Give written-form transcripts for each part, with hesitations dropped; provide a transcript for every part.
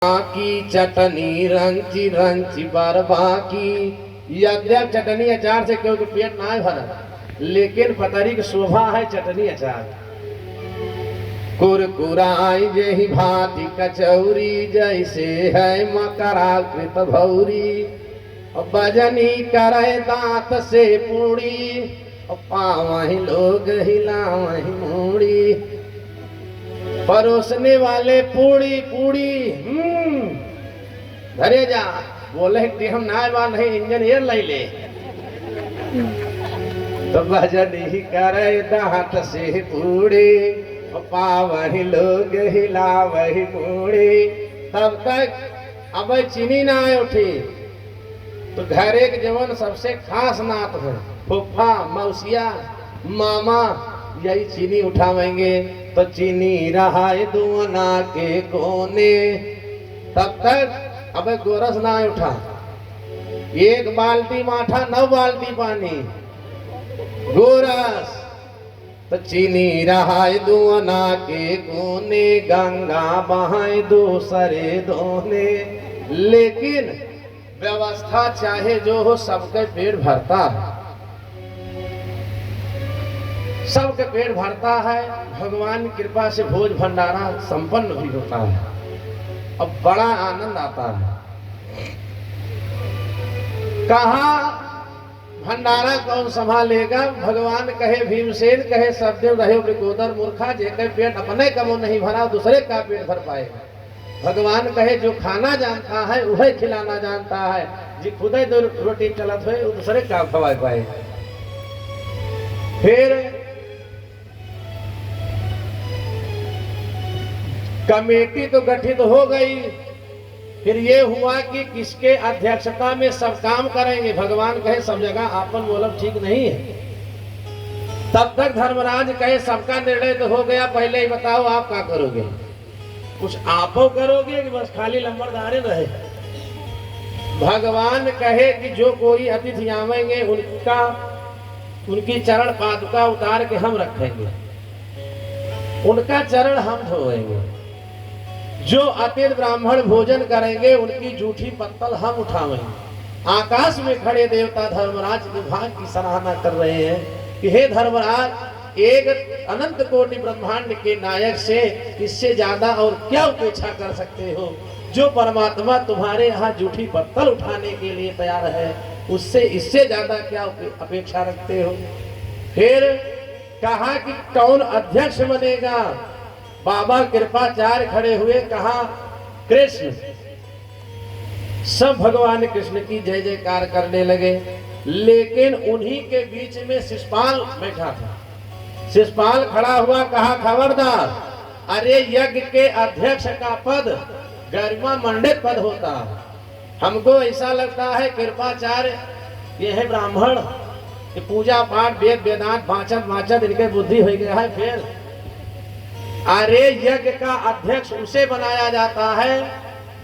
की चटनी रंची रंची बरबा की। यद्यप चटनी अचार से क्योंकि पेट ना भरा, लेकिन पतरी की शोभा है चटनी अचार। कुरकुराई जही भांति कचौरी, जैसे है मकराकृत भौरी। बजनी करे दांत से पूड़ी, पावही लोग हिलावही मूड़ी। परोसने वाले पूड़ी पूड़ी धरे जा, बोले कि हम ना नहीं इंजीनियर लै ले। तो भजनी करे दांत से पूड़ी, पावही लोग हिलावही मूड़ी। तब तक अब चीनी ना उठी, तो घरे के जवन सबसे खास नात है, फूफा मौसिया मामा, यही चीनी उठावेंगे। तो चीनी रहा दुआना के कोने। तब तक अब गोरस ना उठा, एक बाल्टी माठा 9 बाल्टी पानी गोरस। तो चीनी रहा दुआना के कोने, गंगा बहाए दूसरे दोने। लेकिन व्यवस्था चाहे जो हो, सबके पेट भरता है, सबके पेट भरता है। भगवान की कृपा से भोज भंडारा संपन्न भी होता है, अब बड़ा आनंद आता है। कहा भंडारा कौन संभालेगा? भगवान कहे भीमसेन कहे सबदेव रहे वृकोदर मूर्खा, जेकर पेट अपने कमो नहीं भरा, दूसरे का पेट भर पाएगा। भगवान कहे जो खाना जानता है वही खिलाना जानता है, जी खुद ही 2 रोटी चलत हुए दूसरे का खवा पाएगा। फिर कमेटी तो गठित हो गई। फिर ये हुआ कि किसके अध्यक्षता में सब काम करेंगे। भगवान कहे सब जगह आपन बोलब ठीक नहीं है। तब तक धर्मराज कहे सबका निर्णय तो हो गया, पहले ही बताओ आप क्या करोगे? कुछ आपो करोगे कि बस खाली लंबरदारे रहे? भगवान कहे कि जो कोई अतिथि आवेंगे उनकी चरण पादुका उतार के हम रखेंगे, उनका चरण हम धोएंगे। जो अतिथि ब्राह्मण भोजन करेंगे उनकी जूठी पत्तल हम उठावेंगे। आकाश में खड़े देवता धर्मराज विभाग की सराहना कर रहे हैं कि हे धर्मराज, एक अनंत कोटि ब्रह्मांड के नायक से इससे ज्यादा और क्या अपेक्षा कर सकते हो? जो परमात्मा तुम्हारे यहाँ जूठी पत्तल उठाने के लिए तैयार है, उससे इससे ज्यादा क्या अपेक्षा रखते हो? फिर कहा कि कौन अध्यक्ष बनेगा? बाबा कृपाचार्य खड़े हुए, कहा कृष्ण। सब भगवान कृष्ण की जय जयकार करने लगे। लेकिन उन्हीं के बीच में शिषपाल बैठा था। शिषपाल खड़ा हुआ, कहा खबरदार, अरे यज्ञ के अध्यक्ष का पद गरिमा मंडित पद होता है। हमको ऐसा लगता है कृपाचार्य ये है ब्राह्मण, ये पूजा पाठ वेद वेदांत वाचन इनके बुद्धि हो गया है फेल। अरे यज्ञ का अध्यक्ष उसे बनाया जाता है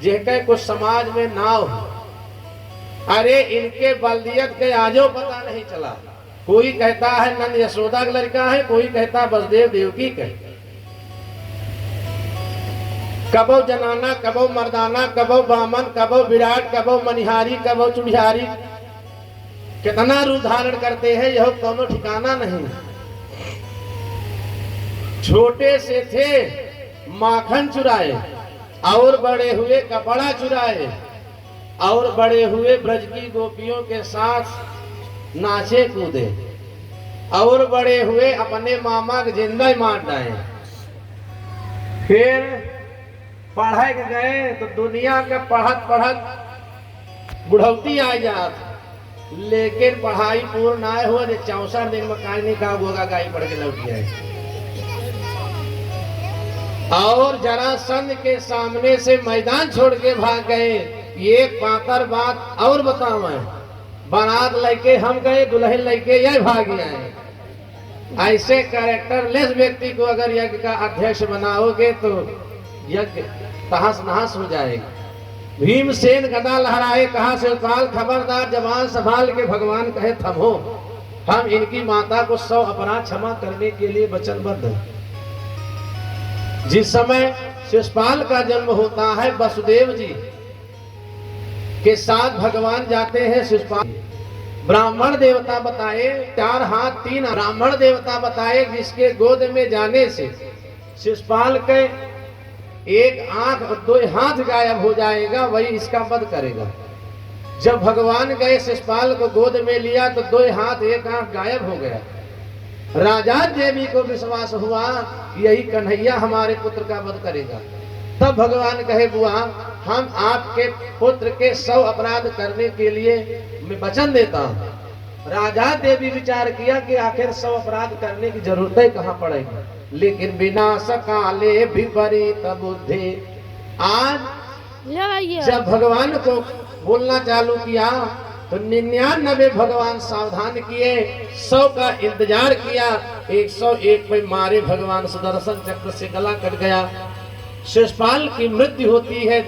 जिनके कुछ समाज में नाव हो। अरे इनके बल्दियत के आजो पता नहीं चला। कोई कहता है नंद यशोदा का लड़का है, कोई कहता है वसुदेव देवकी का। कबो जनाना, कबो मर्दाना, कबो बामन, कबो विराट, कबो मनिहारी, कबो चुड़िहारी, कितना रूप धारण करते हैं यह कोनो ठिकाना नहीं। छोटे से थे माखन चुराए, और बड़े हुए कपड़ा चुराए, और बड़े हुए ब्रज की गोपियों के साथ नाचे कूदे, और बड़े हुए अपने मामा के जिंदा मार डाले। फिर पढ़े गए तो दुनिया का पढ़त पढ़त बुढ़ौती आ जात, लेकिन पढ़ाई पूर्ण ना हुआ। 64 दिन में काज नहीं कहा गोगा गाई पढ़ के लौट गए। और जरासंध के सामने से मैदान छोड़ के भाग गए। ये पातर बात और बताओ, बारात लेके हम गए, दुल्हन लेके यह भाग आए। ऐसे कैरेक्टरलेस व्यक्ति को अगर यज्ञ का अध्यक्ष बनाओगे तो यज्ञ तहस नहस हो जाएगा। भीमसेन गदा लहराए, कहा शिवपाल खबरदार, जवान संभाल के। भगवान कहे थमो, हम इनकी माता को 100 अपराध क्षमा करने के लिए वचनबद्ध हैं। जिस समय शिशुपाल का जन्म होता है वसुदेव जी के साथ भगवान जाते हैं शिशुपाल। ब्राह्मण देवता बताए 4 हाथ 3 ब्राह्मण देवता बताए जिसके गोद में जाने से शिशुपाल के 1 आंख और 2 हाथ गायब हो जाएगा, वही इसका वध करेगा। जब भगवान गए शिशुपाल को गोद में लिया तो 2 हाथ 1 आंख गायब हो गया। राजा देवी को विश्वास हुआ यही कन्हैया हमारे पुत्र का वध करेगा। तब भगवान कहे बुआ हम आपके पुत्र के 100 अपराध करने के लिए मैं वचन देता हूँ। राजा देवी विचार किया कि आखिर 100 अपराध करने की जरूरत ही कहाँ पड़ेगी, लेकिन विनाश काले विपरीत बुद्धि। आज जब भगवान को बोलना चालू किया तो 99 भगवान सावधान किए, 100 का इंतजार किया। 101 पे मारे भगवान सुदर्शन चक्र से गला कट गया। शिशुपाल की मृत्यु होती है,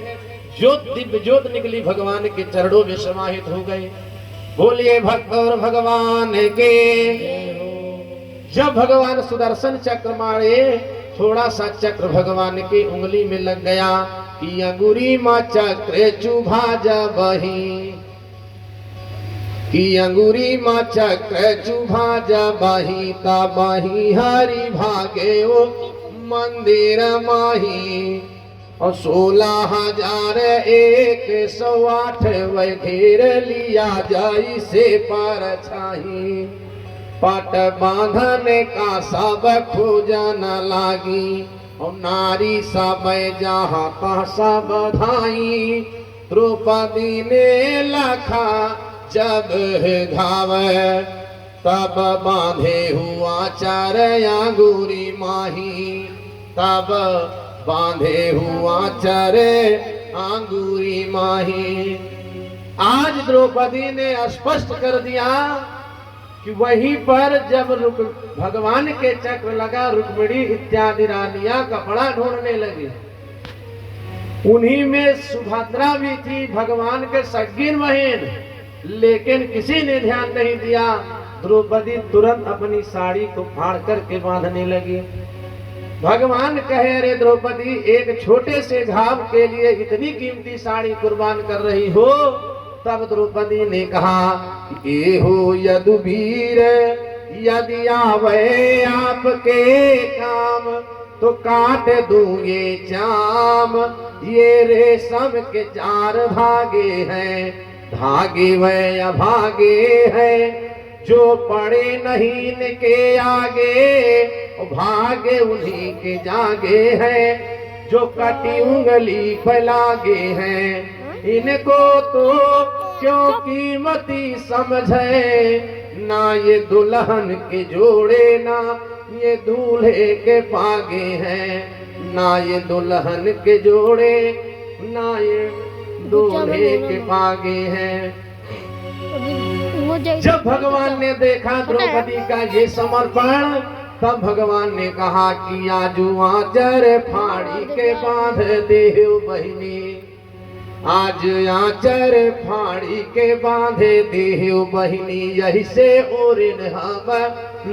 ज्योत दिव्य ज्योत निकली भगवान के चरणों में समाहित हो गए। बोलिए भक्त और भगवान के। जब भगवान सुदर्शन चक्र मारे थोड़ा सा चक्र भगवान की उंगली में लग गया कि अंगुरी मां चक्र चुभा जबही, कि अंगुरी मां चक्र चुभा जबही तबही हरि भागे ओ मंदिर माही। और 16,108 वह घेर लिया जाई से पर छाही। पट बांधने का सब खोजन लागी और नारी सब जहाँ तहाँ सब धाई। द्रौपदी ने लखा जब घावे तब बांधे हुआ 4 अंगुरी माही, तब बांधे हुआ 4 अंगुरी माही। आज द्रौपदी ने स्पष्ट कर दिया कि वहीं पर जब भगवान के चक्र लगा रुक्मिणी इत्यादि रानियां कपड़ा ढूंढने लगी। उन्हीं में सुभद्रा भी थी, भगवान के सगीन बहन, लेकिन किसी ने ध्यान नहीं दिया। द्रौपदी तुरंत अपनी साड़ी को फाड़ करके बांधने लगी। भगवान कहे अरे द्रौपदी एक छोटे से घाव के लिए इतनी कीमती साड़ी कुर्बान कर रही हो। तब द्रौपदी ने कहा ए हो यदुवीर यदि आवे आपके काम तो काट दूं ये चाम। ये रेशम के 4 धागे हैं, धागे वह अभागे हैं, जो पड़े नहीं इनके आगे भागे उन्हीं के जागे हैं। जो कटी उंगली फैलागे हैं इनको तो क्यों कीमती समझे। ना ये दुल्हन के जोड़े ना ये दूल्हे के पागे हैं, ना ये दुल्हन के जोड़े ना ये दूल्हे के पागे हैं। जब भगवान ने देखा द्रौपदी का ये समर्पण, तब भगवान ने कहा कि आजू आंचर फाड़ी के बांध देहो बहिनी, आज आंचर फाड़ी के बांधे देहो बहिनी। यही से ओरिन हम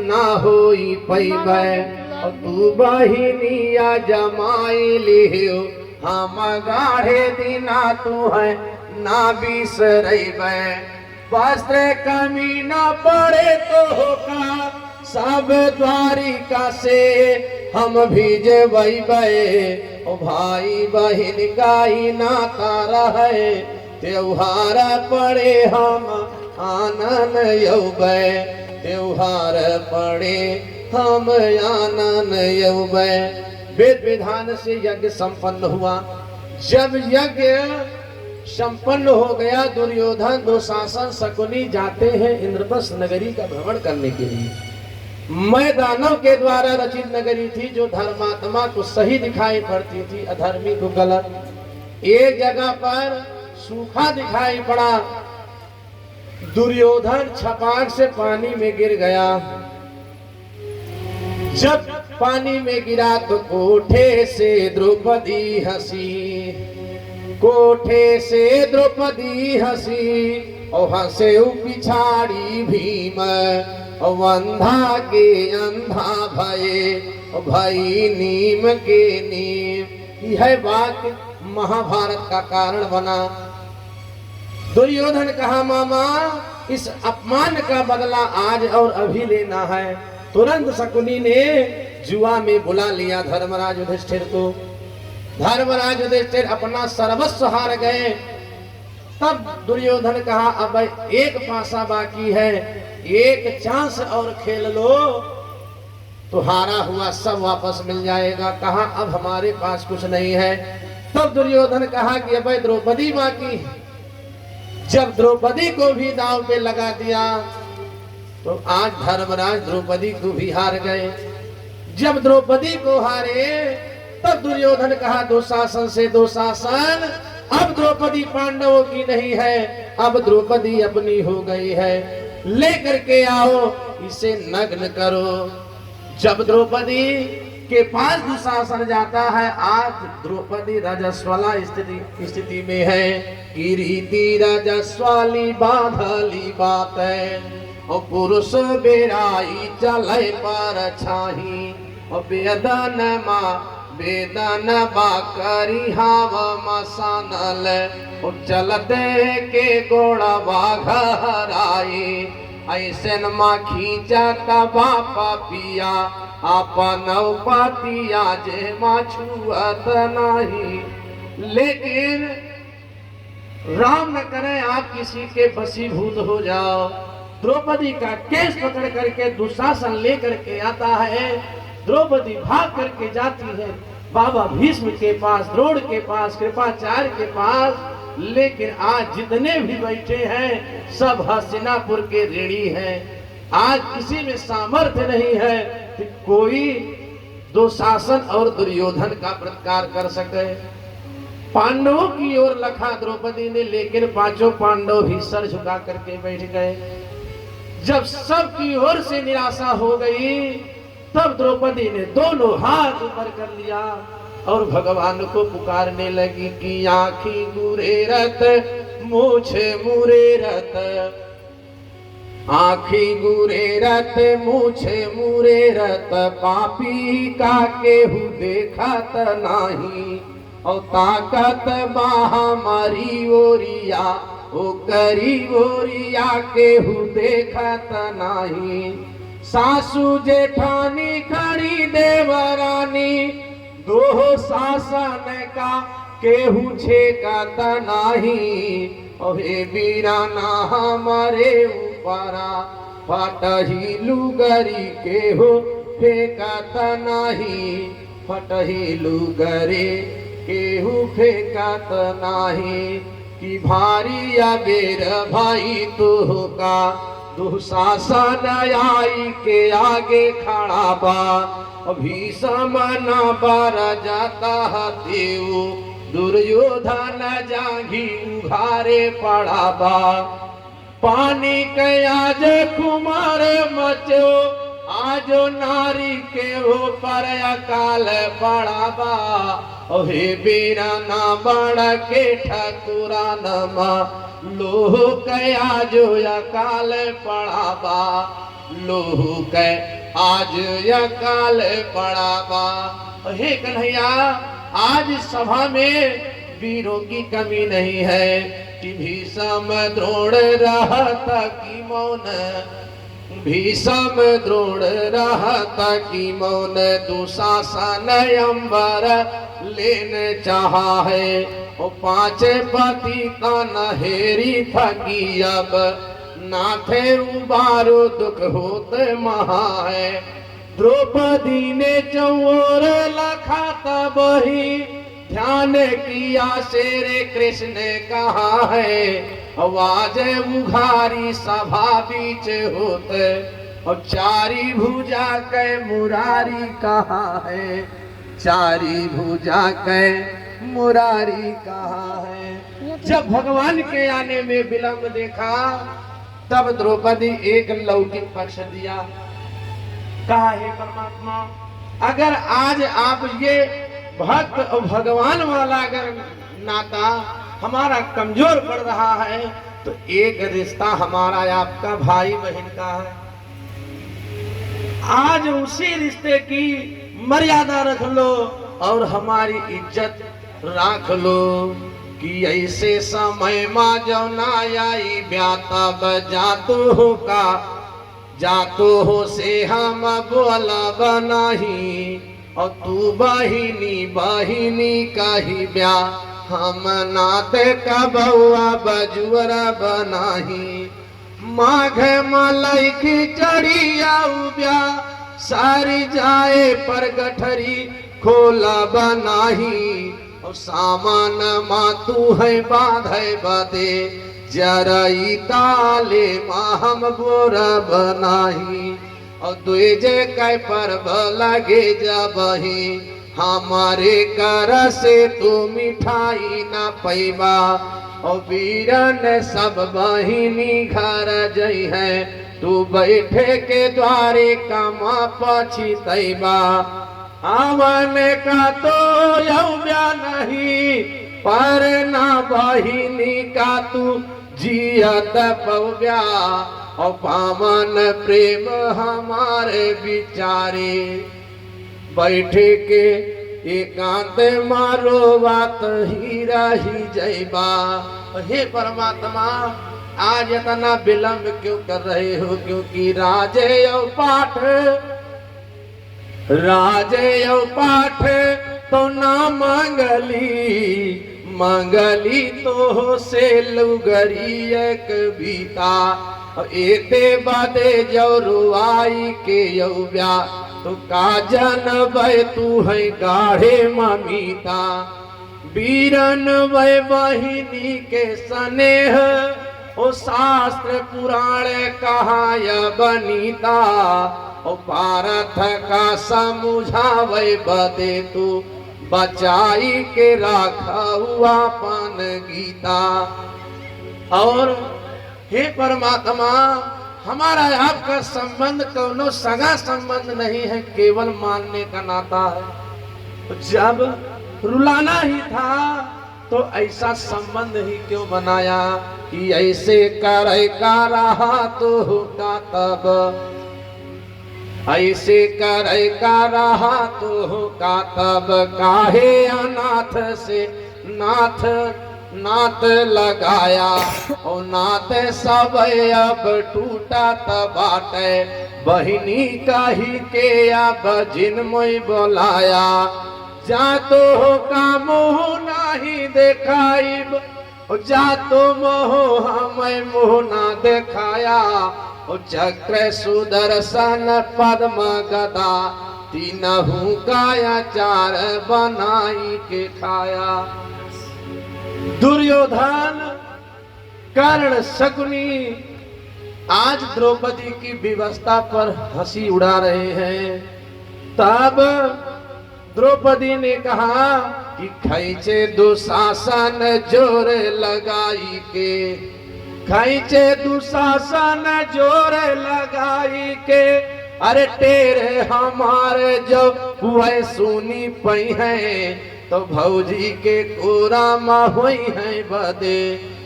ना होई पैबै, तू बहिनी आ जमाई लिहो हम गाढ़े दिना तू है ना बिसरैबै। वस्त्र कमी न पड़े तो का सब द्वारिका से हम भीजे वही ओ भाई बहन का ही नाता रहे। त्योहार पड़े हम आनन यौबै, त्योहार पड़े हम आनन यौबै। वेद विधान से यज्ञ संपन्न हुआ। जब यज्ञ संपन्न हो गया दुर्योधन दुशासन शकुनी जाते हैं इंद्रप्रस्थ नगरी का भ्रमण करने के लिए। मैदानों के द्वारा रचित नगरी थी जो धर्मात्मा को सही दिखाई पड़ती थी, अधर्मी को गलत। एक जगह पर सूखा दिखाई पड़ा, दुर्योधन छपाक से पानी में गिर गया। जब पानी में गिरा तो कोठे से द्रौपदी हंसी, कोठे से द्रौपदी हंसी और हंसे पिछाड़ी भीम। अंधा के अंधा भये भई नीम के नीम। यह वाक्य महाभारत का कारण बना। दुर्योधन कहा मामा इस अपमान का बदला आज और अभी लेना है। तुरंत शकुनी ने जुआ में बुला लिया धर्मराज युधिष्ठिर को। धर्मराज युधिष्ठिर अपना सर्वस्व हार गए। तब दुर्योधन कहा अब एक पासा बाकी है, एक चांस और खेल लो तो हारा हुआ सब वापस मिल जाएगा। कहा अब हमारे पास कुछ नहीं है। तब दुर्योधन कहा कि अब द्रौपदी बाकी है। जब द्रौपदी को भी दांव पे लगा दिया तो आज धर्मराज द्रौपदी को भी हार गए। जब द्रौपदी को हारे तब दुर्योधन कहा दुशासन से दुशासन अब द्रौपदी पांडवों की नहीं है, अब द्रौपदी अपनी हो गई है, लेकर के आओ इसे नग्न करो। जब द्रौपदी के पास दुशासन जाता है, आज द्रौपदी रजस्वला स्थिति में है। कीरीति रजस्वाली बाधली बात है और पुरुष बेराई चले पर छाही और वेदन बाकरी हाव मसानल और चलते के गोड़ा बाघराई ऐसे नमा खींचा तबा पिया आपन पातिया जे माछुअत नहीं। लेकिन राम न करे आप किसी के वशीभूत हो जाओ। द्रौपदी का केस पकड़ करके दुशासन लेकर के आता है। द्रौपदी भाग करके जाती है बाबा भीष्म के पास, द्रोण के पास, कृपाचार्य के पास। लेकिन आज जितने भी बैठे हैं सब हस्तिनापुर के ऋणी हैं। आज किसी में सामर्थ्य नहीं है कि कोई दुशासन और दुर्योधन का प्रतिकार कर सके। पांडवों की ओर लखा द्रौपदी ने, लेकिन पांचों पांडव भी सर झुका करके बैठ गए। जब सबकी ओर से निराशा हो गई तब द्रौपदी ने दोनों हाथ ऊपर कर लिया और भगवान को पुकारने लगी कि आँखी गुरे रत मूछे मुरे रत, आँखी गुरे रत मूछे मुरे रत, पापी का केहू देखत नाही और ताकत बाहा मारी ओरिया ओ करी ओरिया केहू देखत नाही। सासू जेठानी खड़ी देवरानी दो शासन का केहू छेकत नाही। अहे बीराना हमारे ऊपरा फटही लुगरी केहू फेंकत नाही, फटही लुगरे केहू फेंकत नाही। कि भारी अबेर भाई तुह का दुशासन आई के आगे खड़ा बा। भीषम न बर जाता देव दुर्योधन जांघी उघारे पड़ा बा। पानी के आज कुमार मचो आज नारी के ऊपर अकाल पड़ा बा। ओहे बीरा ना बड़ा के ठकुरा नमा लोह के आज अकाल पड़ा बा। लोह के आज अकाल पड़ा बा। हे कन्हैया आज सभा में वीरों की कमी नहीं है कि भीषम द्रोण रहत की मौन, भीषम द्रोण रहत की मौन दुशासन अंबर लेने चाहा है। ओ पांच पति का नहेरी थकी अब नाथे उबारो दुख होते महा है। द्रौपदी ने चौर लखा तब ही ध्यान किया शेरे कृष्ण ने कहा है। आवाज उघारी सभा बीच होते और चारी भुजा के मुरारी कहा है, चारी भुजा के मुरारी कहा है। जब भगवान के आने में विलंब देखा तब द्रौपदी एक लौकिक पक्ष दिया। कहा हे परमात्मा अगर आज आप ये भक्त और भगवान वाला अगर नाता हमारा कमजोर पड़ रहा है तो एक रिश्ता हमारा आपका भाई बहन का है। आज उसी रिश्ते की मर्यादा रख लो और हमारी इज्जत राख लो कि ऐसे समय माँ जो ना आई ब्याता जातो का जातो हो से हम बोलब नहीं और तू बहिनी बहिनी कही ब्या हम नाते का बउआ बजुअरा बनाही माघ मलई खिचड़ी ब्या सारी जाए पर गठरी खोला बनाही और सामान माँ तू है बाधे बदे जरई ताले माँ हम बोरा बनाही और दुजे कै पर्व लगे जबही हमारे कर से तू मिठाई न पैबा और वीरन सब बहिनी घर जई है तू बैठे के द्वारे कमा पछी तैबा आवन का तो यौव्या नहीं पर ना बहिनी का तू जियत पव्या और पावन प्रेम हमारे विचारे बैठे के एकांत मारो बात ही रही जैबा। हे परमात्मा आज इतना विलंब क्यों कर रहे हो क्योंकि राजे पाठ तो ना मंगली तो से लुगरी एक बीता एते बादे जौरुआई के यौव्या तो काजन वै तू है गाढ़े ममीता वीरन वै बहिनी के स्नेह ओ शास्त्र पुराण कहाय बनीता ओ पारथ का समझावे बदे तू बचाई के राखा हुआ पान गीता। और हे परमात्मा हमारा आपका संबंध कोनो सगा संबंध नहीं है केवल मानने का नाता है। जब रुलाना ही था तो ऐसा संबंध ही क्यों बनाया कि ऐसे करे का रहा तो होगा तब ऐसे करे का रहा तो होगा तब काहे अनाथ से नाथ लगाया और नाथ सब अब टूटा बाटे बहिनी कही के अब जिनमय बोलाया जा तो का मोह नहीं देखाइब जा तो मोह हमें मोह ना देखाया चक्र सुदर्शन पद्म गदा तीनहु काया चार बनाई के खाया। दुर्योधन कर्ण शकुनी आज द्रौपदी की व्यवस्था पर हंसी उड़ा रहे हैं। तब द्रौपदी ने कहा कि खैचे दुशासन जोर लगाई के खैचे दुशासन जोर लगाई के अरे तेरे हमारे जो हुए सुनी पई है तो भौजी के कोरा में हुई है बदे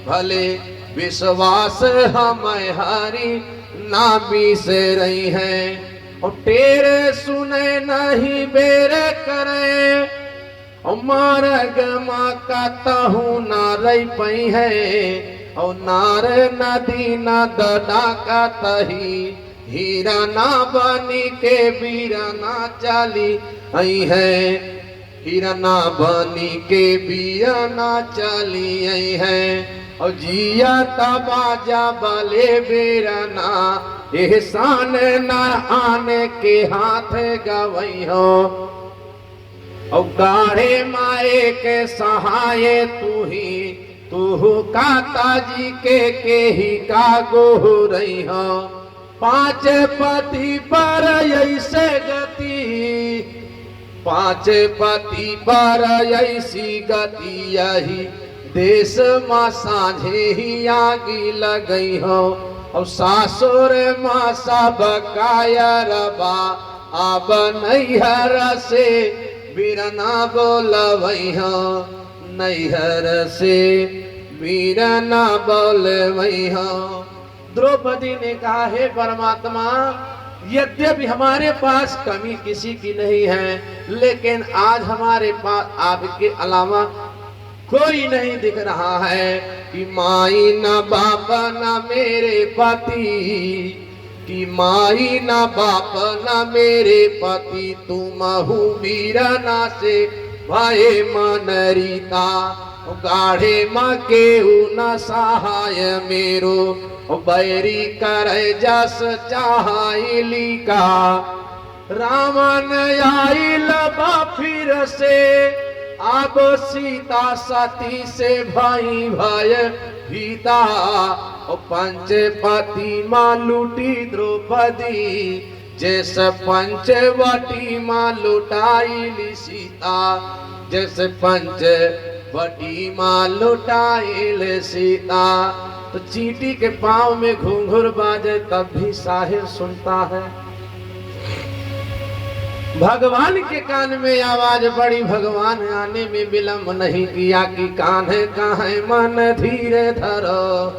भले विश्वास हमें हरी नामी से रही है और तेरे सुने नहीं बेरे करे और मार्ग माँ का तहु ना रही पई है और नार नदी न ददा का तही हीरा ना बनी के बीरा ना चाली आई है हीरा ना बनी के बीरा ना चाली आई है और जिया तबाजा बले बेरा ना एहसान ना आने के हाथ गवई हो और गाढ़े माए के सहाय तू काता जी के ही का गो रही हो पांच पति पर ऐसे गति पांच पति पर ऐसी गति यही देश माँ साझे ही आगी लगई हो और सासुर माँ सब कायरबा अब नैहर से बिरना बोलवई हो नैहर से वीरना बोलवई हो। द्रौपदी ने कहा हे परमात्मा यद्यपि हमारे पास कमी किसी की नहीं है, लेकिन आज हमारे पास आपके अलावा कोई नहीं दिख रहा है। कि माई न बाप न मेरे पति, कि माई न बाप न मेरे पति, तुम हूँ वीरना से भये मन रीता। गाढ़े माँ के न सहाय मेरो, बैरी करे जस चाहली का। रावण आइल बा फिर से, अब सीता सती से भाई भय भीता। पंचपति माँ लूटी द्रौपदी, जैस पंचवटी माँ लुटाइली सीता। जैसे पंचवटी माँ लुटाइल सीता। तो चींटी के पाँव में घुंघरू बाजे तब भी साहिर सुनता है। भगवान के कान में आवाज पड़ी, भगवान आने में विलंब नहीं किया। कि कान्हे काहे मन धीरे धरो,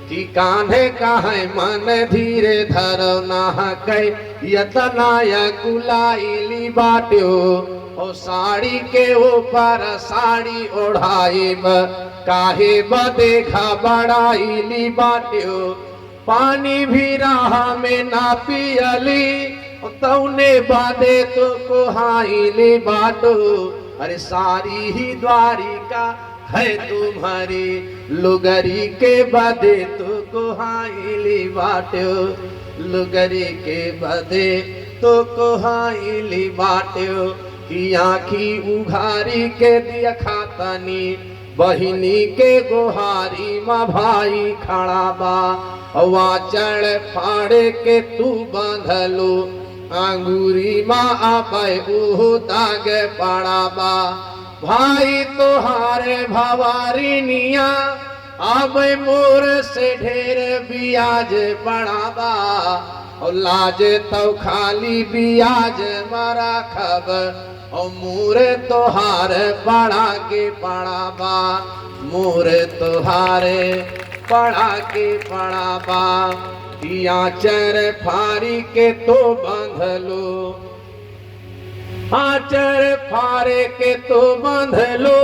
कि कान्हे काहे मन धीरे धरो। ना कह यतनाय कुलाइली बाट्यो, ओ साड़ी के ऊपर साड़ी ओढ़ाइब। काहे बदे घबराइली बाट्यो, पानी भी राह में ना पियली। तौने बादे तो कोहाइली बाटो, अरे सारी ही द्वारिका है तुम्हारी। लुगरी के बादे तो कोहाइली बाटो, लुगरी के बादे तो कोहाइली बाटो। कि आँखी उघारी के दिया खातनी, बहिनी के गोहारी माँ भाई खड़ा बा। वाचड़ फाड़े के तू बांधलो, अंगूरी माँ आपे उहु दाग पड़ा बा। भाई तोहारे भवारी निया, अब मोर से ढेर बियाज पड़ा बा। और लाज तो खाली बियाज मारा खब, और मोर तोहार पड़ा के पड़ा बा। मोर तोहारे पड़ा के पड़ा बा। आचर फारी के तो बांधलो, आचर फारे के तो बांधलो।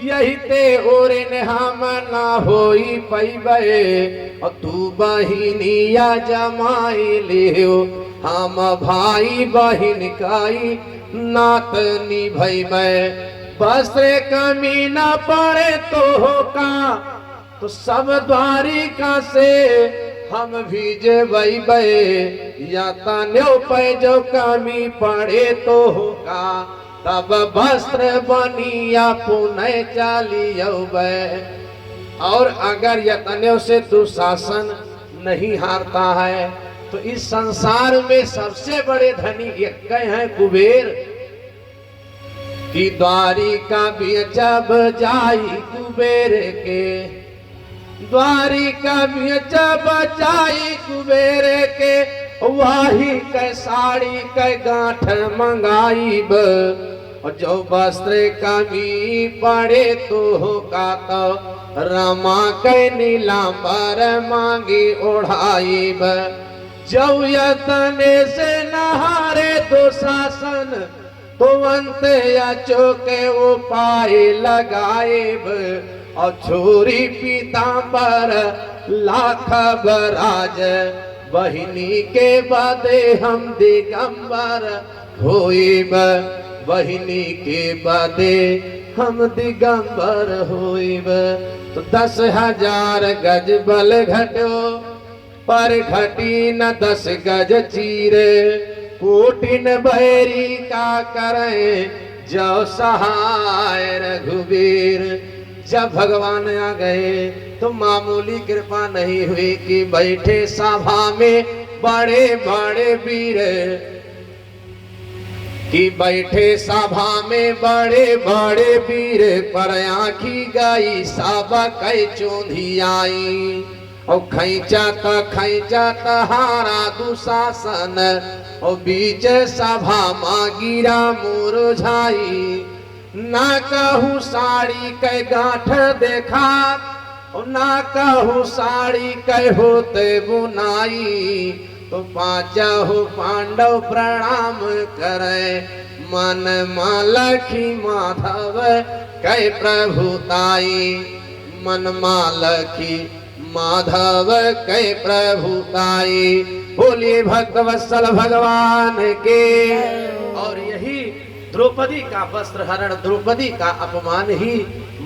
यही ते ओरिन हम ना होई पैबे, और तू बहिनिया जमाई लियो। हम भाई बहिन काई नात निभैबे। वस्त्र कमी न पड़े तो का, तो सब द्वारिका से हम भी जेबै। या तन्यो पे जो कमी पड़े तो होगा, तब वस्त्र बनिया पुनः चलियबै। और अगर यतन्यों से दुशासन नहीं हारता है, तो इस संसार में सबसे बड़े धनी एक हैं कुबेर। कि द्वारिका भी जब जाई कुबेर के, द्वारिका भी जब जाई कुबेर के। वाही के साड़ी के गांठ मंगाईब, और जो वस्त्र कमी पड़े तो होगा। तो रमा के नीलांबर मांगी ओढ़ाईब। जो यतने से नहारे तो शासन, तो अंत अचो के उपाय लगाएब। और छोरी पीतांबर लाख बराज, बहिनी के बादे हम दिगंबर होइब। बहिनी के बादे हम दिगंबर होइब। तो 10,000 गज बल घटो, पर घटी न 10 गज चीरे। कोटिन बैरी का करें जो सहाय रघुवीर। जब भगवान आ गए तो मामूली कृपा नहीं हुई कि बैठे सभा में बड़े बड़े वीर। कि बैठे सभा में बड़े बड़े वीर, पर आँखी गई सब कई चोंधी आई। और खैचत हारा दुशासन, और बीच सभा माँ गिरा मुरझाई। ना कहूँ साड़ी के गांठ देखा, ना कहूँ साड़ी के होते बुनाई। तो पांचहु पांडव प्रणाम करे, मन मालखी माधव कै प्रभुताई, मन मालखी माधव कै प्रभुताई। बोलिए भक्त वत्सल भगवान के। और यही द्रौपदी का वस्त्र हरण, द्रौपदी का अपमान ही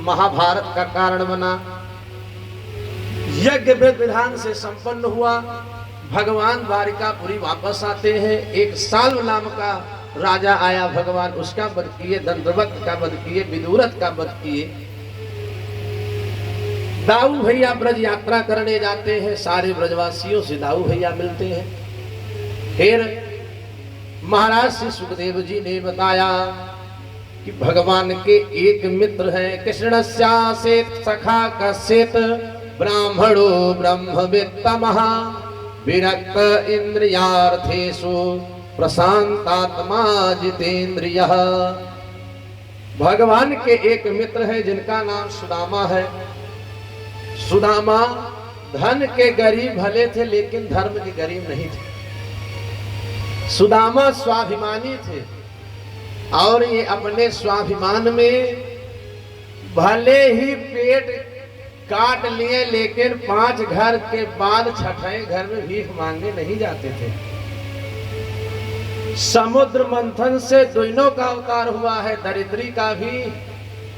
महाभारत का कारण बना। यज्ञ वेद विधान से संपन्न हुआ। भगवान द्वारिकापुरी वापस आते हैं। एक साल नाम का राजा आया, भगवान उसका वध किए, दंडवत का वध किए, विदुरथ का वध किए। दाऊ भैया ब्रज यात्रा करने जाते हैं, सारे ब्रजवासियों से दाऊ भैया मिलते हैं। फिर महाराज श्री सुखदेव जी ने बताया कि भगवान के एक मित्र हैं, कृष्णस्यासेत सखा कस्येत ब्राह्मणो ब्रह्मवित्तमः विरक्त इंद्रियार्थेषु प्रशांतात्मा जितेंद्रियः। भगवान के एक मित्र है जिनका नाम सुदामा है। सुदामा धन के गरीब भले थे लेकिन धर्म के गरीब नहीं थे। सुदामा स्वाभिमानी थे और ये अपने स्वाभिमान में भले ही पेट काट लिए लेकिन 5 घर के बाद 6ठे घर में भीख मांगने नहीं जाते थे। समुद्र मंथन से दोनों का अवतार हुआ है, दरिद्री का भी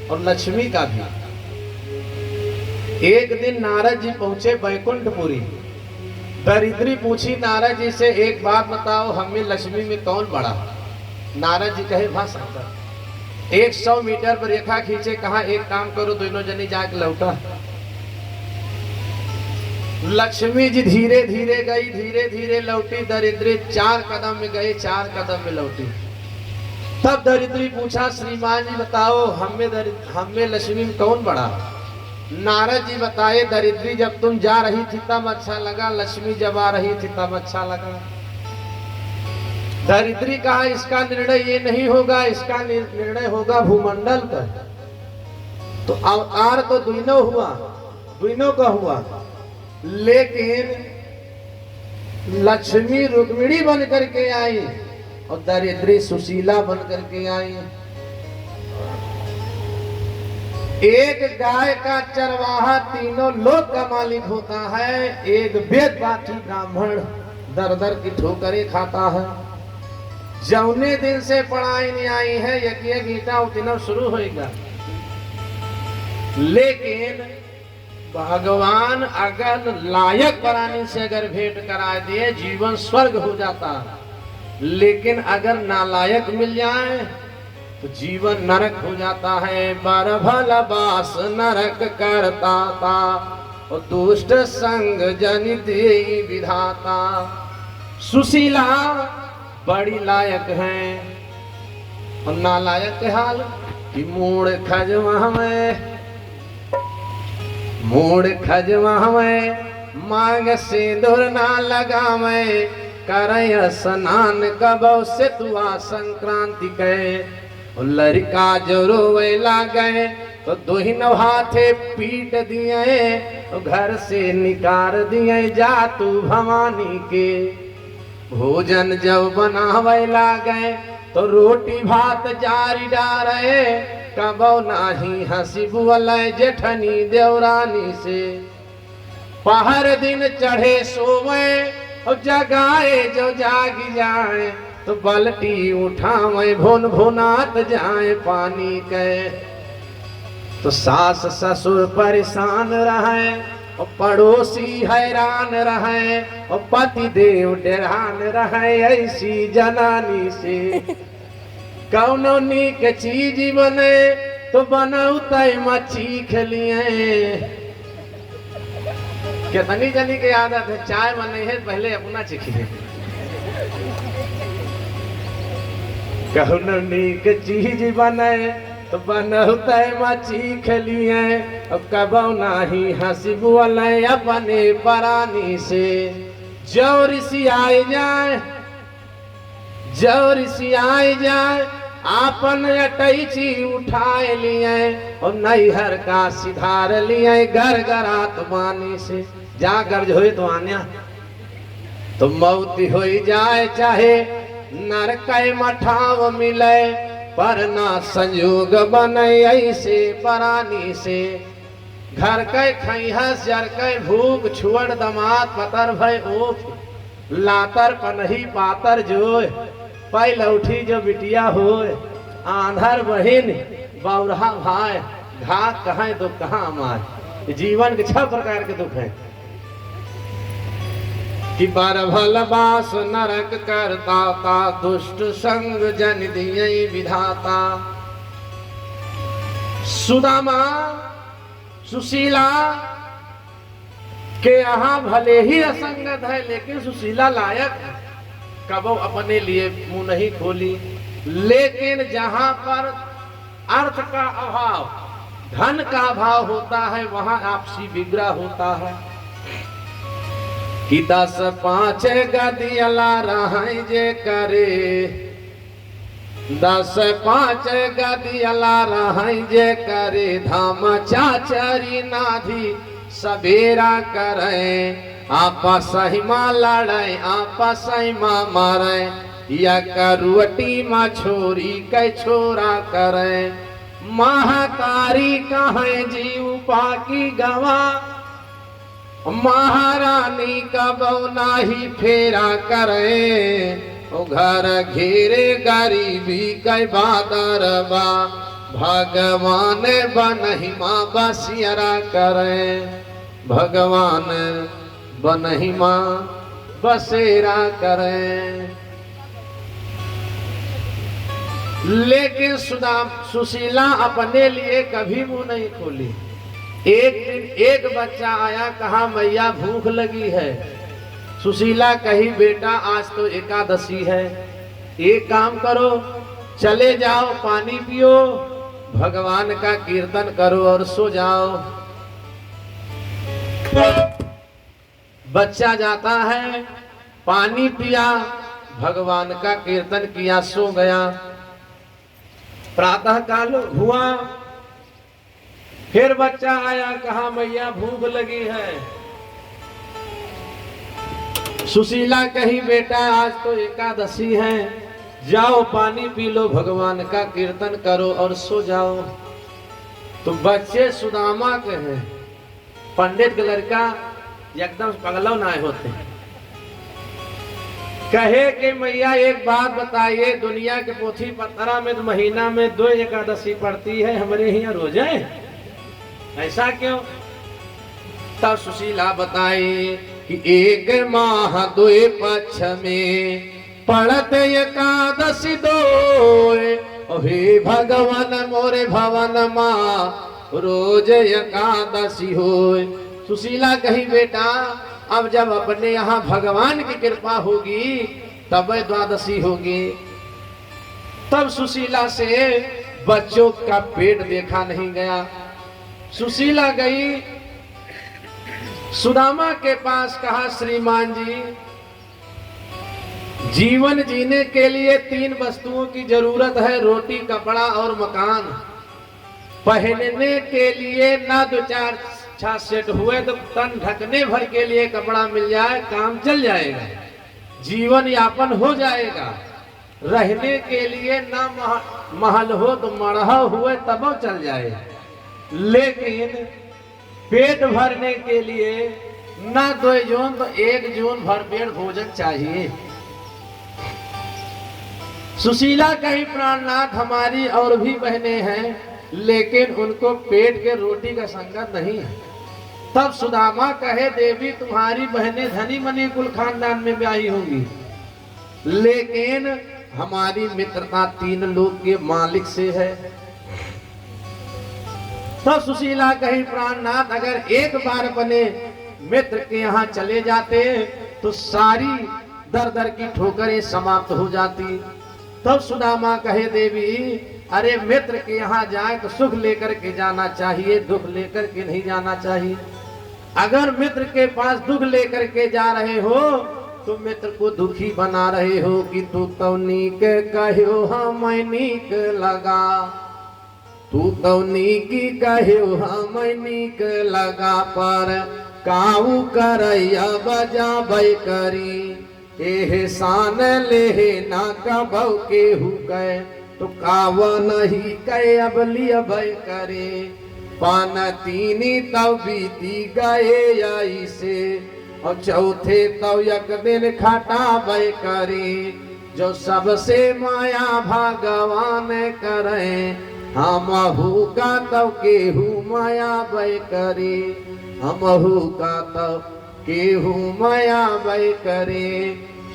और लक्ष्मी का भी। एक दिन नारद जी पहुंचे बैकुंठपुरी। दरिद्री पूछी नारद जी से, एक बात बताओ, हमें लक्ष्मी में कौन बड़ा? नारद जी कहे, भाषा 100 मीटर पर रेखा खींचे, कहा एक काम करो दोनों जनी जाके लौटा। लक्ष्मी जी धीरे धीरे गई, धीरे धीरे लौटी। दरिद्री 4 कदम में गए, 4 कदम में लौटी। तब दरिद्री पूछा, श्रीमान जी बताओ, हमें लक्ष्मी में कौन बड़ा? नारद जी बताए, दरिद्री जब तुम जा रही थी तब अच्छा लगा, लक्ष्मी जब आ रही थी तब अच्छा लगा। दरिद्री कहा, इसका निर्णय ये नहीं होगा, इसका निर्णय होगा भूमंडल का। तो अवतार तो दोनों हुआ, दोनों का हुआ, लेकिन लक्ष्मी रुक्मिणी बन करके आई और दरिद्री सुशीला बन करके आई। एक गाय का चरवाहा तीनों लोक का मालिक होता है, एक वेद पाठी ब्राह्मण दर दर की ठोकरें खाता है। जौने दिन से पढ़ाई नहीं आई है, यज्ञ गीता उतना शुरू होगा। लेकिन भगवान अगर लायक प्राणी से अगर भेंट करा दिए, जीवन स्वर्ग हो जाता। लेकिन अगर नालायक मिल जाए तो जीवन नरक हो जाता है। बर भल बास नरक करता था और दुष्ट संग जनित विधाता। सुशीला बड़ी लायक हैं और नालायक के हाल कि मूड खजवा में, मूड खजवा में मांग सिंदूर ना लगा में, करय स्नान कबो से तुआ संक्रांति के। लड़का जो रोवे लागे तो दोहिनो हाथे पीट दिए, तो घर से निकाल दिए जा तू भवानी के। भोजन जब बनावे लागे तो रोटी भात जारी डारे, कबो नाही हंसी बुअले जेठनी देवरानी से। पहर दिन चढ़े सोवे और जगाए जो जागी जाए, तो बल्टी उठावे भुन भुनात जाए पानी के। तो सास ससुर परेशान रहे और पड़ोसी हैरान रहे और पति देव डेरान रहे ऐसी जनानी से। कौनो नीक चीज बने तो बनौते मच्छी खलिए। कितनी जनी की आदत है, चाय बने है पहले अपना चिखिए। कौनो नीक चीज बने तो बनौते मच्छी खलिए और कबो नाही हंसी बुअले अपने परानी से। जो ऋषि आए जाए, जो ऋषि आए जाए आपन अटैची उठाए लिए और नैहर का सिधार लिए। घर गरात पानी से जा गर्ज होए तो आन्या तो मौत हो जाए चाहे नरक मठाव मिले, पर ना संयोग बने ऐसे परानी से। घर के खैहस जर के भूख छुअड़ दमाद पतर भय ओफ, लातर पनही पातर जोय, पै लौठी जो बिटिया होय। आंधर बहिन बौरहा भाई, घात कहाँ तो कहाँ मार। जीवन के 6 प्रकार के दुख है कि पर भल बास नरक करता ता, दुष्ट संग जन दिए विधाता। सुदामा सुशीला के यहाँ भले ही असंगत है, लेकिन सुशीला लायक कबो अपने लिए मुंह नहीं खोली। लेकिन जहां पर अर्थ का अभाव, धन का अभाव होता है, वहां आपसी विग्रह होता है कि 10-5 गदियला रहाय जे करे, 10-5 गदियला रहाय जे करे, धाम चाचरी नाधी सबेरा करे। आपस हिमा लड़े आपस हिमा मारे, या करुवटी मा छोरी कै छोरा करे। महाकारी कहे जीव पाकी गवा, महारानी कबो नाही फेरा करे। ओ घर घेरे गरीबी कै बादरबा, भगवान बनहिमा बसियरा करे। भगवान बनहिमा बसेरा करे। लेकिन सुशीला अपने लिए कभी मुंह नहीं खोली। एक दिन एक बच्चा आया, कहा मैया भूख लगी है। सुशीला कही बेटा आज तो एकादशी है, एक काम करो चले जाओ पानी पियो, भगवान का कीर्तन करो और सो जाओ। बच्चा जाता है, पानी पिया, भगवान का कीर्तन किया, सो गया। प्रातः काल हुआ, फिर बच्चा आया, कहा मैया भूख लगी है। सुशीला कही बेटा आज तो एकादशी है, जाओ पानी पी लो, भगवान का कीर्तन करो और सो जाओ। तो बच्चे सुदामा के हैं, पंडित के लड़का एकदम पगलव ना होते। कहे कि मैया एक बात बताइए, दुनिया के पोथी पत्रा में तो महीना में 2 एकादशी पड़ती है, हमारे यहाँ रोजे ऐसा क्यों? तब सुशीला बताई कि 1 माह 2 पक्ष में पड़त एकादशी 2, हे भगवान मोरे भवन माँ रोज एकादशी होए। सुशीला कही बेटा अब जब अपने यहाँ भगवान की कृपा होगी तब द्वादशी होगी। तब सुशीला से बच्चों का पेट देखा नहीं गया। सुशीला गई सुदामा के पास, कहा श्रीमान जी जीवन जीने के लिए 3 वस्तुओं की जरूरत है, रोटी कपड़ा और मकान। पहनने के लिए ना 2-4 सेट हुए तो तन ढकने भर के लिए कपड़ा मिल जाए, काम चल जाएगा, जीवन यापन हो जाएगा। रहने के लिए ना महल हो तो मरहा हुए तब चल जाए, लेकिन पेट भरने के लिए ना 2 जून तो 1 जून भरपेट भोजन चाहिए। सुशीला कहीं प्राणनाथ हमारी और भी बहनें हैं, लेकिन उनको पेट के रोटी का संगत नहीं है। तब सुदामा कहे देवी तुम्हारी बहनें धनी मनी कुल खानदान में ब्याही होंगी, लेकिन हमारी मित्रता 3 लोग के मालिक से है। तब सुशीला कही प्राणनाथ अगर एक बार अपने मित्र के यहाँ चले जाते तो सारी दर दर की ठोकरें समाप्त हो जाती। तब सुदामा कहे देवी अरे मित्र के यहाँ जाए तो सुख लेकर के जाना चाहिए, दुख लेकर के नहीं जाना चाहिए। अगर मित्र के पास दुख लेकर के जा रहे हो तो मित्र को दुखी बना रहे हो कि तू तो नीक कहो हम नीक लगा, तू तो नीक कहो हम नीक लगा, पर काऊ करैया बजाबै करी। एहसान ले ना कबौ केहू कहे तो काव नहीं कहे अब लिया भय करे पान तीनी तब बीती गए आई से और चौथे तब एक दिन खटा भय करे जो सबसे माया भगवान करे हमहू का तब केहू माया भय करे हमहू का तब केहू माया भय करे।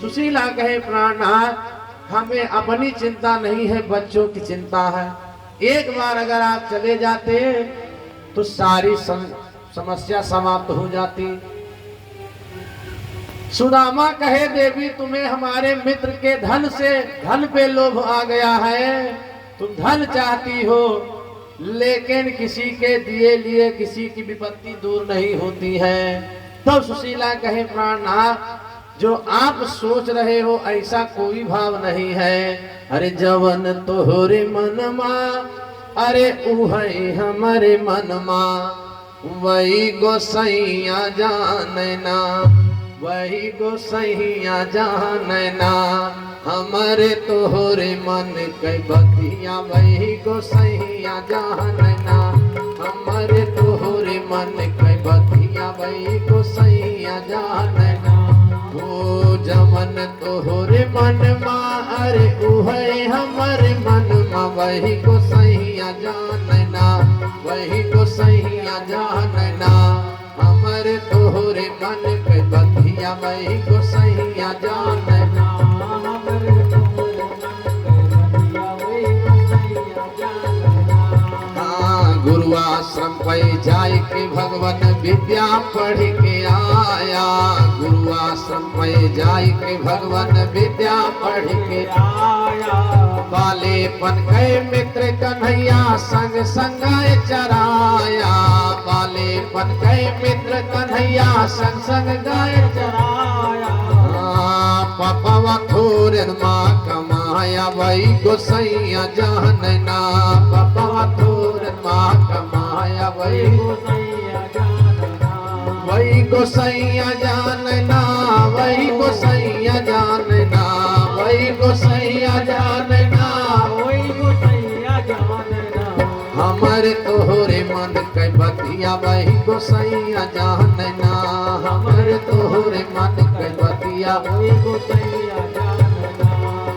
सुशीला कहे प्राणनाथ हमें अपनी चिंता नहीं है बच्चों की चिंता है। एक बार अगर आप चले जाते तो सारी समस्या समाप्त हो जाती। सुदामा कहे देवी तुम्हें हमारे मित्र के धन से धन पे लोभ आ गया है, तुम धन चाहती हो लेकिन किसी के दिए लिए किसी की विपत्ति दूर नहीं होती है। तब सुशीला कहे प्राणनाथ जो आप सोच रहे हो ऐसा कोई भाव नहीं है। अरे जवन तोहरे मनमा अरे उहै हमारे मनमा वही गोसैया जानना वही गोसैया जानना हमारे तोहरे मन के बतिया वही गोसैया जानना हमारे तोहरे मन के बतिया वही गोसैया जानना हो जमन तोहरे मन मा अरे उहे हमारे मन मा वही गोसैया जानना वही गोसैया जानना हमारे तोहरे मन के बतिया वही गोसैया जानना गुरुआश्रम पे जाय के भगवान विद्या पढ़ के आया गुरुआश्रम पे जाय के भगवान विद्या पढ़ के आया बालेपन के मित्र कन्हैया संग संग चराया बालेपन के मित्र कन्हैया संग संग गाय चराया पपवा थोर माँ कमाया वही गोसैया जानना पपवा थोर माँ कमाया वही गोसैया जानना वही गोसैया जानना वही गोसैया जानना वही गोसैया जानना वही गोसैया जानना हमारे तोहरे मन के बतिया वही गोसैया जानना हमारे तोहरे मन के बतिया वही गोसैया जानना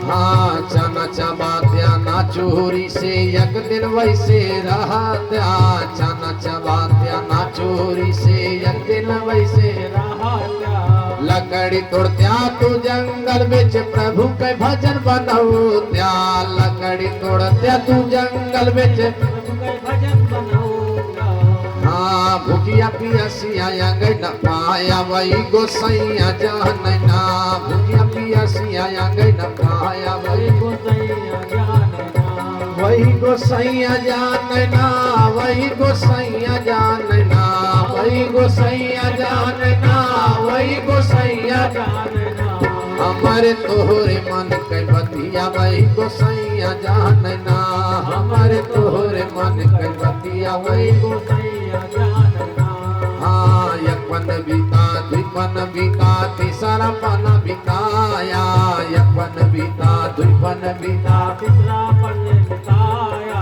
हाँ चना चबात्या ना चोरी से एक दिन वैसे रहा त्या चना चबात्या ना चोरी से एक दिन वैसे रहा त्या लकड़ी तोड़त्या तू जंगल बिच प्रभु के भजन बनाओ त्या लकड़ी तोड़त्या तू जंगल बिच प्रभु के भजन बनाओ हाँ भूखिया पियासिया गई न पाया वही गोसैया जानना भूखिया पियासिया गई न पाया वही गोसैया जानना वही गोसैया जानना वही गोसैया जानना वही गोसैया जानना वही गोसैया जानना हमारे तोहरे मन के बतिया वही गोसैया जानना हमारे तोहरे मन के बतिया वही गोसैया जानना हाँ यपन बीता द्विपन बीता तीसरा पन बिताया यपन बीता द्विपन बीता तीसरा पन बिताया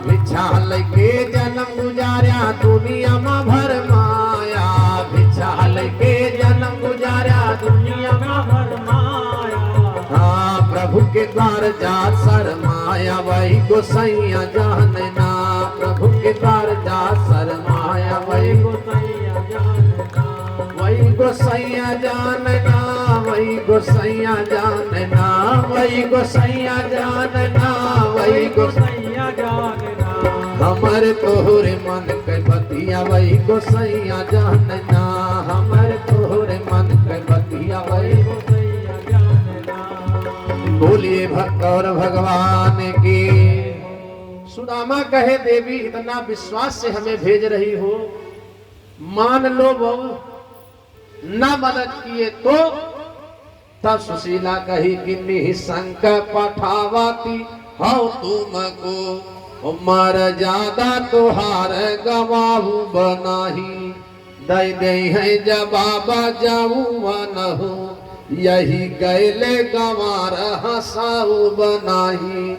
भिक्षा लेके जन्म गुजारिया दुनिया में भर माया भिक्षा लेके जन्म गुजारिया दुनिया में भर माया हाँ प्रभु के द्वार जा शरमाया वही गोसैया जानना प्रभु के द्वार जा शरमाया वही गोसैया जानना वही गोसैया जानना वही गोसैया जानना वही गोसैया जानना वही गोसैया जानना हमारे तोहरे मन के बतिया वही गोसैया जानना हमारे तोहरे मन के बतिया वही गोसैया जानना बोलिए भक्त और भगवान की। सुदामा कहे देवी इतना विश्वास से हमें भेज रही हो मान लो बहु न मदद किए तो तब सुशीला कही कि निशंक पठावाती हो तुमको मर ज्यादा तुहार गवाहू बनाही दे दे है जवाब जाऊ न हो यही गैले गंवार हंसाऊ बनाही।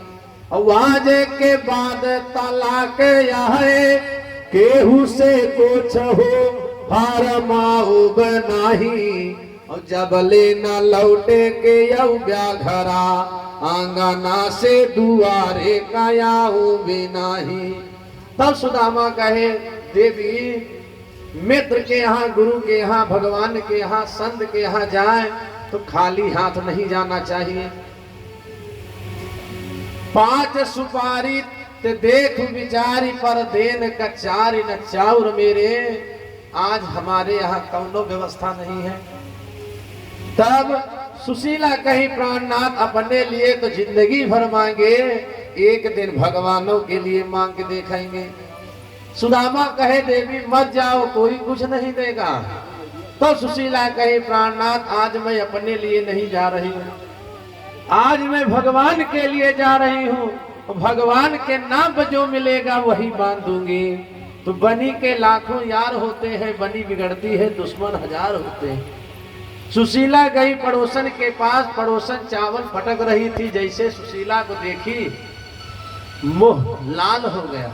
वाजे के बाद तलाक आए केहू से कुछ हो फरमाऊ बनाही। और जब ले न लौटे के यऊ घरा आंगना से दुआरे कायाऊ बिनाही। तब सुदामा कहे देवी मित्र के यहाँ, गुरु के यहाँ, भगवान के यहाँ, संत के यहाँ जाए तो खाली हाथ नहीं जाना चाहिए। 5 सुपारी ते देख विचारी पर देन कचारी न चाउर मेरे। आज हमारे यहाँ कौनो व्यवस्था नहीं है। तब सुशीला कही प्राणनाथ अपने लिए तो जिंदगी भर मांगे, एक दिन भगवानों के लिए मांग के देखेंगे। सुदामा कहे देवी मत जाओ, कोई कुछ नहीं देगा। तो सुशीला कही प्राणनाथ आज मैं अपने लिए नहीं जा रही हूँ, आज मैं भगवान के लिए जा रही हूँ। भगवान के नाम पर जो मिलेगा वही बांध दूंगी। तो बनी के लाखों यार होते हैं, बनी बिगड़ती है दुश्मन 1000 होते हैं। सुशीला गई पड़ोसन के पास, पड़ोसन चावल फटक रही थी। जैसे सुशीला को देखी मुंह लाल हो गया।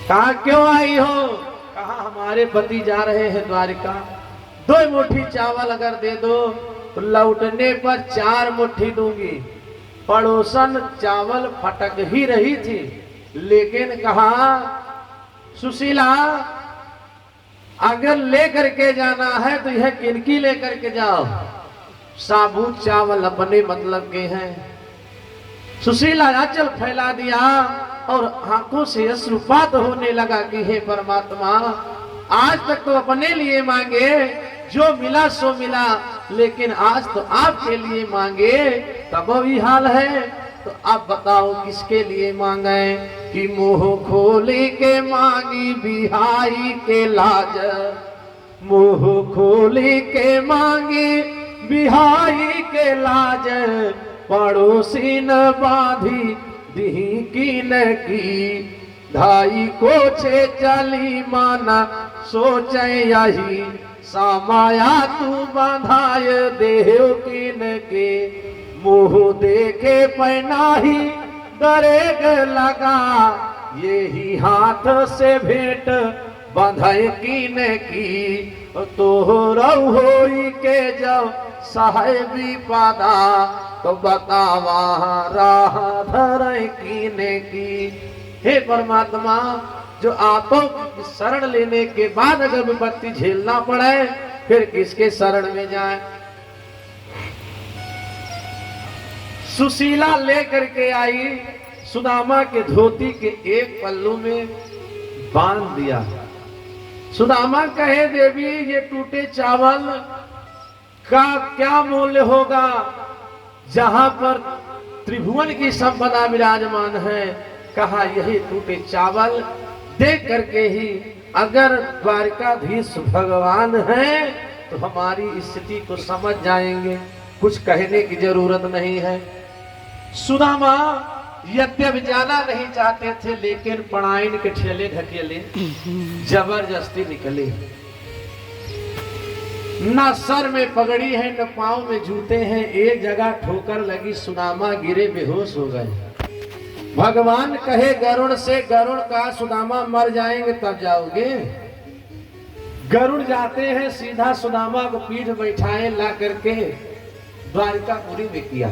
कहा क्यों आई हो? कहा हमारे पति जा रहे हैं द्वारिका, 2 मुट्ठी चावल अगर दे दो तो लौटने पर 4 मुट्ठी दूंगी। पड़ोसन चावल फटक ही रही थी, लेकिन कहा सुशीला अगर लेकर के जाना है तो यह किनकी लेकर के जाओ, साबुत चावल अपने मतलब के हैं। सुशीला आंचल फैला दिया और आंखों से अश्रुपात होने लगा कि हे परमात्मा, आज तक तो अपने लिए मांगे, जो मिला सो मिला, लेकिन आज तो आपके लिए मांगे तब भी हाल है। तो आप बताओ किसके लिए मांगे? कि मुंह खोली के मांगी बिहाई के लाज, मुंह खोली के मांगी बिहाई के लाज, पड़ोसी न बांधी दी कीन की, धाई को छे चली माना सोचे यही, सामाया तू बांधाय देव कीन के, मुंह देखे पैनाही दरेग लगा, यही हाथ से भेंट बंधाई कीन की, तो रहोई के जब साहेबी पादा, तो बतावा राह धर कीने की। हे परमात्मा, जो आपो शरण लेने के बाद अगर विपत्ति झेलना पड़े फिर किसके शरण में जाए? सुशीला लेकर के आई, सुदामा के धोती के एक पल्लू में बांध दिया। सुदामा कहे देवी ये टूटे चावल का क्या मूल्य होगा, जहां पर त्रिभुवन की संपदा विराजमान है। कहा यही टूटे चावल देख करके ही अगर द्वारिकाधीश भगवान है तो हमारी स्थिति को समझ जाएंगे, कुछ कहने की जरूरत नहीं है। सुदामा यद्यपि जाना नहीं चाहते थे, लेकिन पढ़ाइन के ठेले ढकेले जबरदस्ती निकले। न सर में पगड़ी है न पांव में जूते हैं, एक जगह ठोकर लगी, सुदामा गिरे बेहोश हो गए। भगवान कहे गरुड़ से, गरुड़ का सुदामा मर जाएंगे तब जाओगे। गरुड़ जाते हैं, सीधा सुदामा को पीठ बैठाए ला करके द्वारिकापुरी में किया।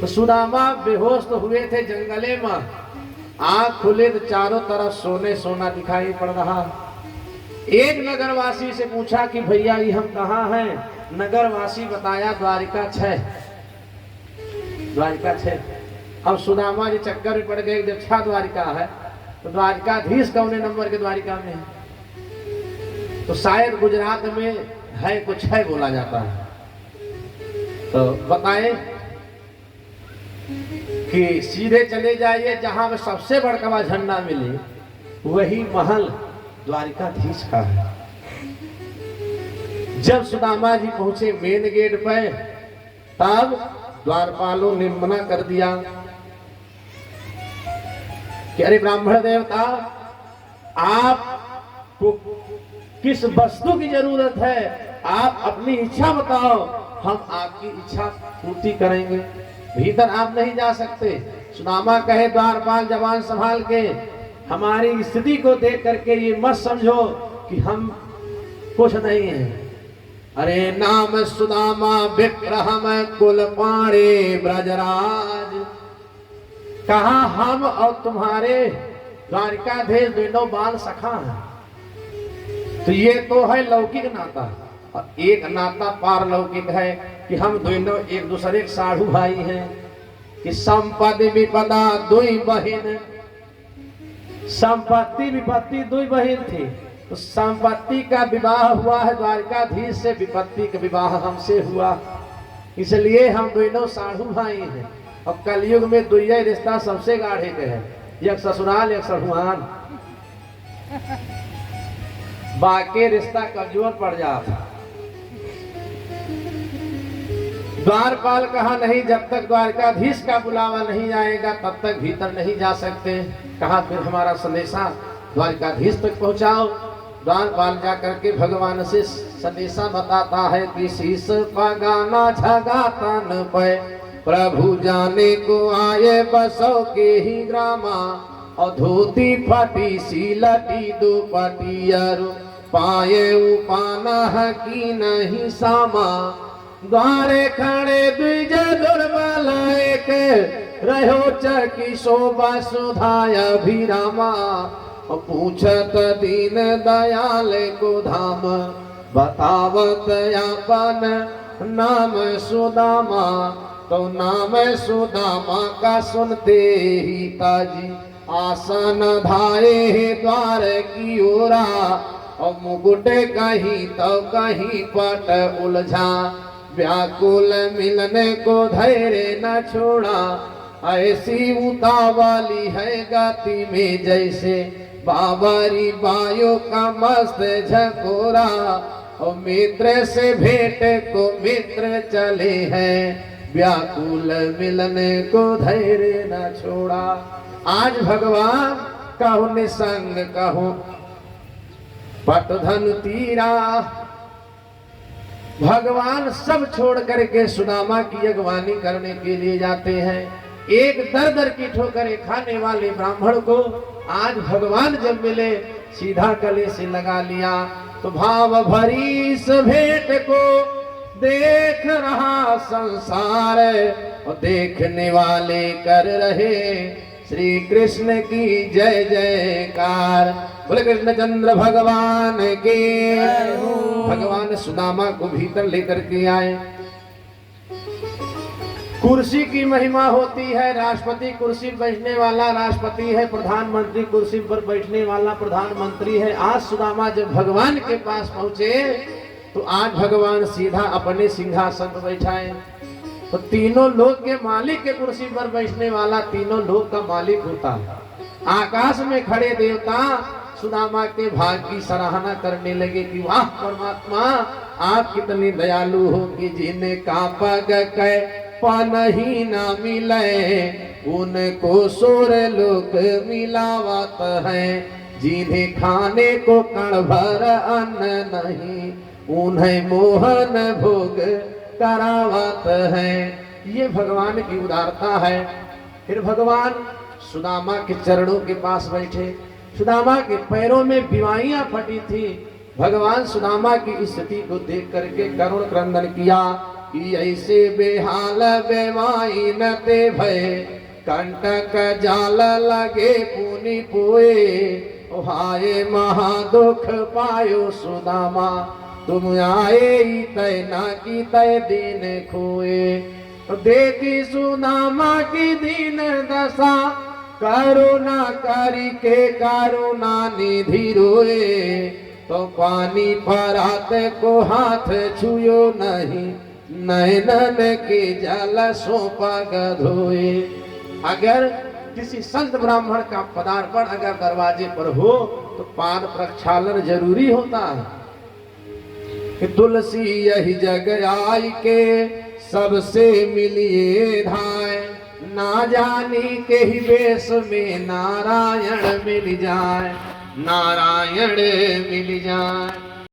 तो सुदामा बेहोश तो हुए थे जंगले में, आंख खुले तो चारों तरफ सोने सोना दिखाई पड़ रहा। एक नगरवासी से पूछा कि भैया ये हम कहाँ हैं? नगरवासी बताया द्वारिका 6, द्वारिका 6। अब सुदामा जी चक्कर में पड़ गए, अच्छा द्वारिका है तो द्वारिकाधीश कौने नंबर के द्वारिका में है? तो शायद गुजरात में है, कुछ है बोला जाता है। तो बताएं कि सीधे चले जाइए, जहां में सबसे बड़का झंडा मिले वही महल द्वारिकाधीश का है। जब सुदामा जी पहुंचे मेन गेट पर, तब द्वारपालों ने मना कर दिया कि अरे ब्राह्मण देवता, आपको किस वस्तु की जरूरत है आप अपनी इच्छा बताओ, हम आपकी इच्छा पूर्ति करेंगे। भीतर आप नहीं जा सकते। सुदामा कहे द्वारपाल जबान संभाल के, हमारी स्थिति को देख करके ये मत समझो कि हम कुछ नहीं है। अरे नाम सुदामा विक्रम कुल पाणे ब्रजराज, कहा हम और तुम्हारे द्वारिकाधीश दोनों बाल सखा हैं। तो ये तो है लौकिक नाता, और एक नाता पारलौकिक है कि हम दोनों एक दूसरे के साढ़ू भाई हैं। कि संपत्ति विपदा दुई बहिन, संपत्ति विपत्ति दुई बहिन थी, तो संपत्ति का विवाह हुआ है द्वारिकाधीश से, विपत्ति का विवाह हमसे हुआ, इसलिए हम दोनों साढ़ू भाई हैं। और कलयुग में दुइया रिश्ता सबसे गाढ़े के है, एक ससुराल एक सहुआन, बाकी रिश्ता कमजोर पड़ जाता। द्वारपाल कहा नहीं, जब तक द्वारकाधीश का बुलावा नहीं आएगा तब तक भीतर नहीं जा सकते। कहा फिर हमारा संदेशा द्वारकाधीश तक पहुंचाओ। द्वारपाल जा करके भगवान से संदेशा बताता है कि शीश पगाना झगाता न पे, प्रभु जाने को आए बसो के ही ग्रामा, और धोती फटी सीलटी दुपटी अरु, पाए उपाना की नहीं सामा, द्वारे खड़े द्विज दुर्बल एक, रहो चकी शोभा सुधाय अभिरामा, पूछत दीन दयाल को धाम, बतावत अपन नाम सुदामा, तो नाम सुदामा का सुनते ही ताजी, आसन धाये द्वार की ओरा, और मुकुट कहीं तो कहीं पट उलझा, व्याकुल मिलने को धैर्य न छोड़ा, ऐसी उतावली है गति में जैसे बाबरी वायु का मस्त झकोरा, और मित्र से भेंट को मित्र चले हैं, व्याकुल मिलने को धैर्य न छोड़ा। आज भगवान कहो निसंग कहो पटधन तीरा, भगवान सब छोड़ करके सुदामा की अगवानी करने के लिए जाते हैं। एक दर दर की ठोकरें खाने वाले ब्राह्मण को आज भगवान जब मिले, सीधा गले से लगा लिया। तो भाव भरी इस भेंट को देख रहा संसार, और देखने वाले कर रहे श्री कृष्ण की जय जयकार। बोले कृष्णचंद्र भगवान के। भगवान सुदामा को भीतर लेकर के आए। कुर्सी की महिमा होती है, राष्ट्रपति कुर्सी पर बैठने वाला राष्ट्रपति है, प्रधानमंत्री कुर्सी पर बैठने वाला प्रधानमंत्री है। आज सुदामा जब भगवान के पास पहुंचे तो आज भगवान सीधा अपने सिंहासन पर बैठाए। तो तीनों लोक के मालिक के कुर्सी पर बैठने वाला तीनों लोक का मालिक होता है। आकाश में खड़े देवता सुदामा के भाग की सराहना करने लगे कि वाह परमात्मा, आप कितने दयालु हो कि जिन्हें का पग कै नहीं ना मिले, उनको सोर लोग मिलावत है, जिन्हें खाने को कण भर अन्न नहीं, उन्हें मोहन भोग करावत है। ये भगवान की उदारता है। फिर भगवान सुदामा के चरणों के पास बैठे। सुदामा के पैरों में बीमारियां फटी थी। भगवान सुदामा की स्थिति को देख करके करुण क्रंदन किया कि ऐसे बेहाल बेमाई न ते भय, कंटक जाल लगे पुनि पोए, हाय महादुख पायो सुदामा, तुम आए तय ना की तय दिन खोए। तो देखी सुदामा की दीन दशा, करुणा करी के करुणा निधि रोए, तो पानी परात को हाथ छुयो नहीं, नैनन के जल सोपा गधोए। अगर किसी संत ब्राह्मण का पदार्पण अगर दरवाजे पर हो तो पाद प्रक्षालन जरूरी होता है। कि तुलसी यही जग आई के सबसे मिलिए धाय, ना जानी के ही वेश में नारायण मिल जाए, नारायण मिल जाए।